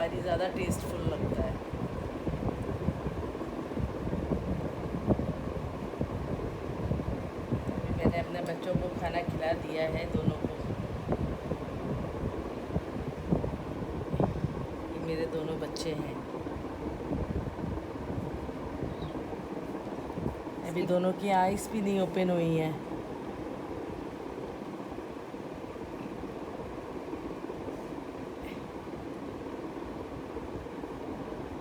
शाकाहारी ज़्यादा टेस्टफुल लगता है। अभी मैंने अपने बच्चों को खाना खिला दिया है, दोनों को। ये मेरे दोनों बच्चे हैं। अभी दोनों की आइज़ भी नहीं ओपन हुई हैं।